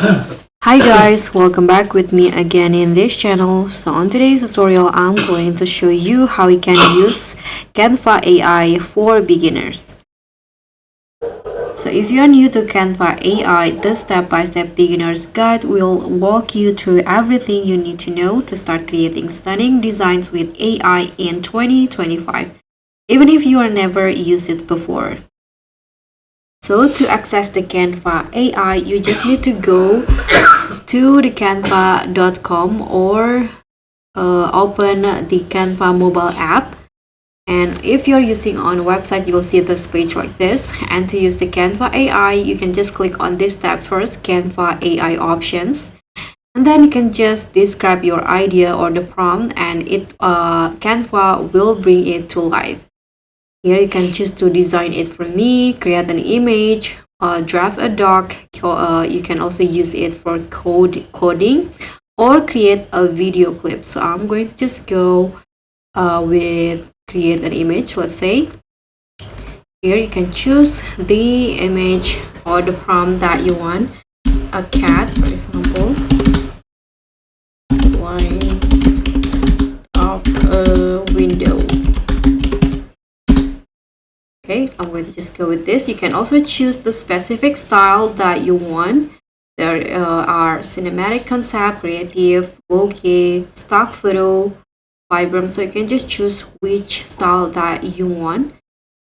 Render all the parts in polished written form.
Hi guys, welcome back with me again in this channel. So on today's tutorial, I'm going to show you how you can use Canva AI for beginners. So if you are new to Canva AI, this step-by-step beginner's guide will walk you through everything you need to know to start creating stunning designs with AI in 2025, even if you have never used it before. So to access the Canva AI, you just need to go to the canva.com or open the Canva mobile app. And if you're using on a website, you will see this page like this. And to use the Canva AI, you can just click on this tab first, Canva AI options. And then you can just describe your idea or the prompt, and Canva will bring it to life. Here you can choose to design it for me, create an image, draft a doc. You can also use it for coding or create a video clip. So I'm going to just go with create an image, let's say. Here you can choose the image or the prompt that you want. A cat, for example, flying off a window. Okay, I'm going to just go with this. You can also choose the specific style that you want. There are cinematic concept, creative, bokeh, stock photo, Vibram. So you can just choose which style that you want.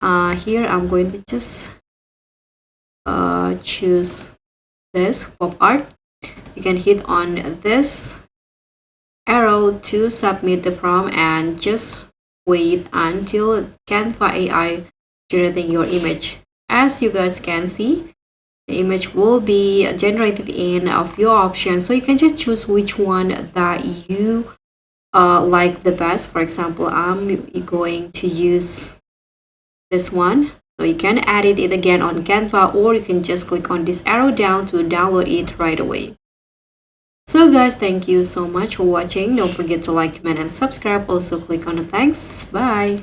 Here I'm going to just choose this pop art. You can hit on this arrow to submit the prompt and just wait until Canva AI generating your image. As you guys can see, the image will be generated in a few options, so you can just choose which one that you like the best. For example, I'm going to use this one, so you can edit it again on Canva, or you can just click on this arrow down to download it right away. So guys, thank you so much for watching. Don't forget to like, comment, and subscribe. Also click on the thanks. Bye.